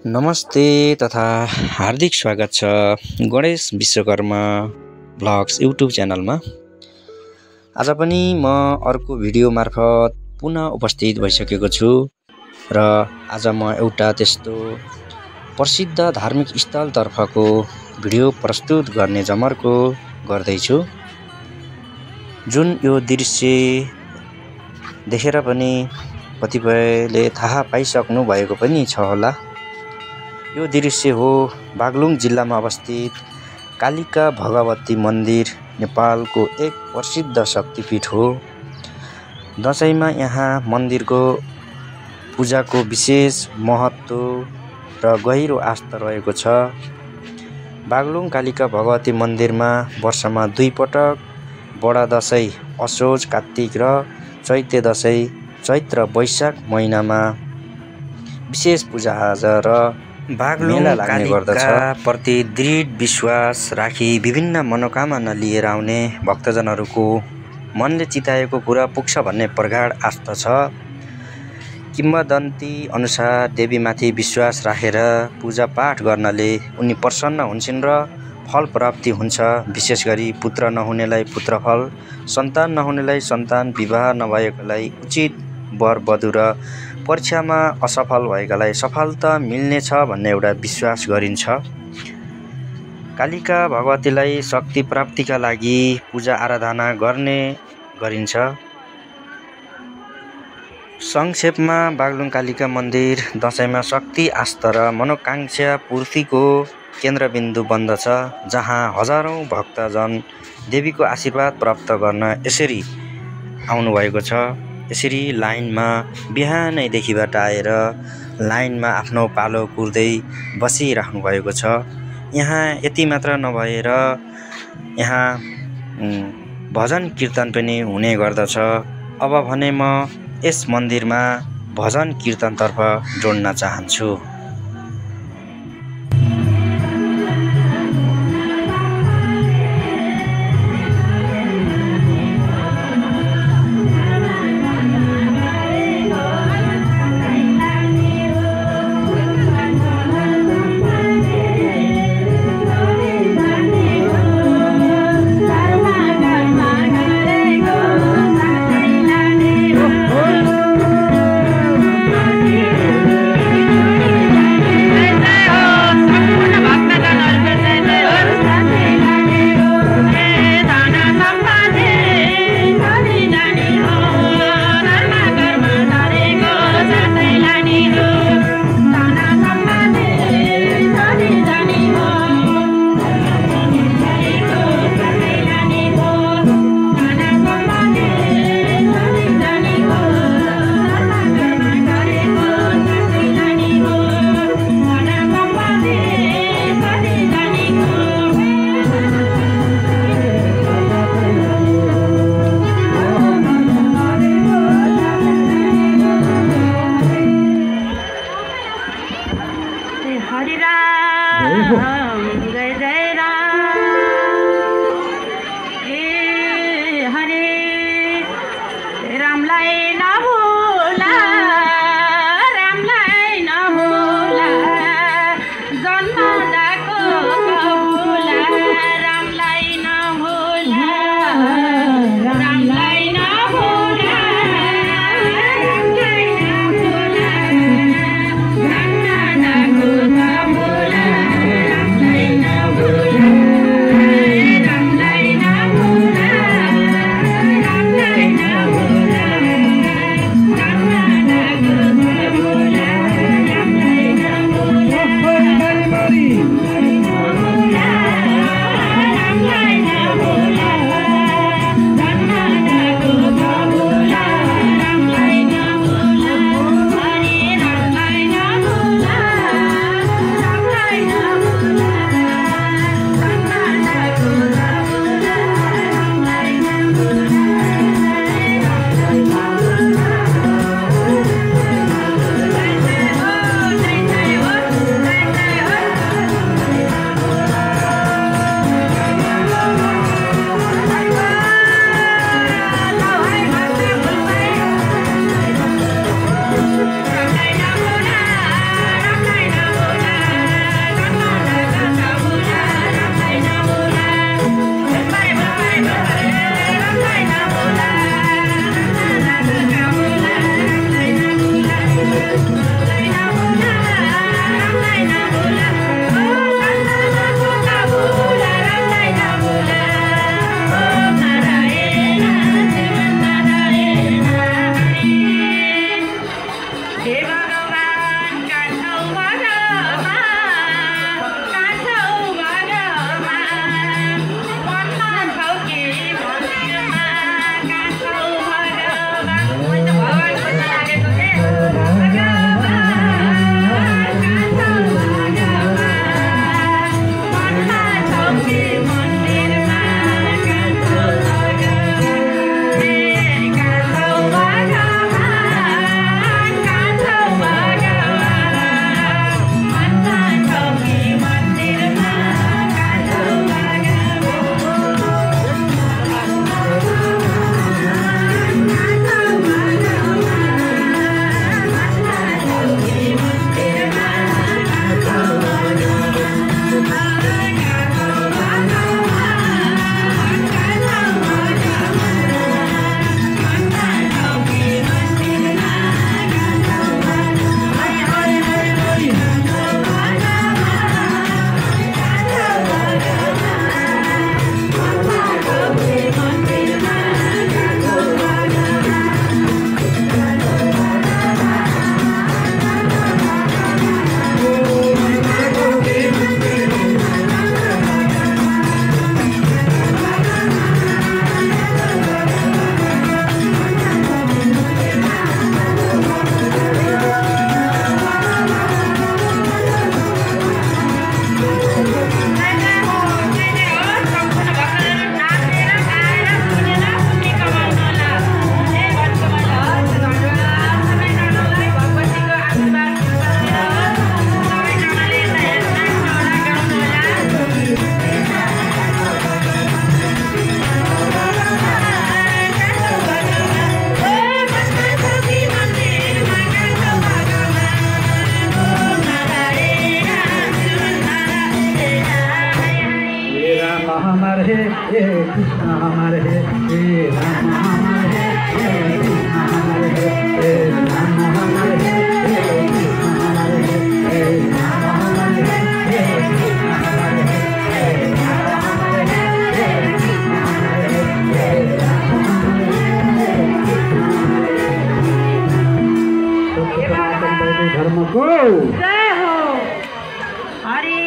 नमस्ते तथा हार्दिक स्वागत छ गणेश विश्वकर्मा ब्लग्स युट्युब च्यानलमा। आज पनि म अर्को भिडियो मार्फत पुनः उपस्थित भइसकेको छु र आज म एउटा त्यस्तो प्रसिद्ध धार्मिक स्थलतर्फको भिडियो प्रस्तुत गर्ने जमर्को गर्दैछु। जुन यो दृश्य देखेर पनि कतिपयले थाहा पाइसक्नु भएको पनि छ होला। यो दृश्य हो बागलुङ जिल्लामा अवस्थित कालिका भगवती मन्दिर, नेपालको एक प्रसिद्ध शक्तिपीठ हो। दशैंमा यहाँ मन्दिरको पूजाको विशेष महत्त्व र गहिरो आस्था रहेको छ। बागलुङ कालिका भगवती मन्दिरमा वर्षमा 2 पटक बडा दशैं असोज कार्तिक र चैते दशैं चैत्र वैशाख महिनामा विशेष पूजाआजा र बागलुङ कालिका प्रति दृढ विश्वास राखी विभिन्न मनोकामना लिएर आउने भक्तजनहरूको मनले चिताएको कुरा पुग्छ भन्ने प्रगाढ आस्था छ। किम्वदन्ती अनुसार देवीमाथि विश्वास राखेर पूजापाठ गर्नाले उनी प्रसन्न हुन्छन् र फल प्राप्ति हुन्छ। विशेष गरी पुत्र नहुनेलाई पुत्रफल, सन्तान नहुनेलाई सन्तान, विवाह नभएकालाई उचित वर वधु र परीक्षामा असफल भएकालाई सफलता मिल्नेछ भन्ने एउटा विश्वास गरिन्छ। कालिका भगवतीलाई शक्ति प्राप्तिका लागि पूजा आराधना गर्ने गरिन्छ। संक्षेपमा बागलुङ कालिका मन्दिर दशैंमा शक्ति आस्था र मनोकांक्षा पूर्तिको केन्द्रबिन्दु बन्दछ, जहाँ हजारौं भक्तजन देवीको आशीर्वाद प्राप्त गर्न यसरी आउनुभएको छ। यसरी लाइनमा बिहानैदेखिबाट आएर लाइनमा आफ्नो पालो कुर्दै बसिराख्नु भएको छ। यहाँ यति मात्र नभएर यहाँ भजन कीर्तन पनि हुने गर्दछ। अब भने म यस मन्दिरमा भजन कीर्तनतर्फ जोड्न चाहन्छु। हे कृष्ण हरे हे राम हरे हे कृष्ण हरे हे राम हरे हे कृष्ण हरे हे राम हरे हे कृष्ण हरे हे राम हरे हे कृष्ण हरे हे राम हरे धर्म को जय हो हरे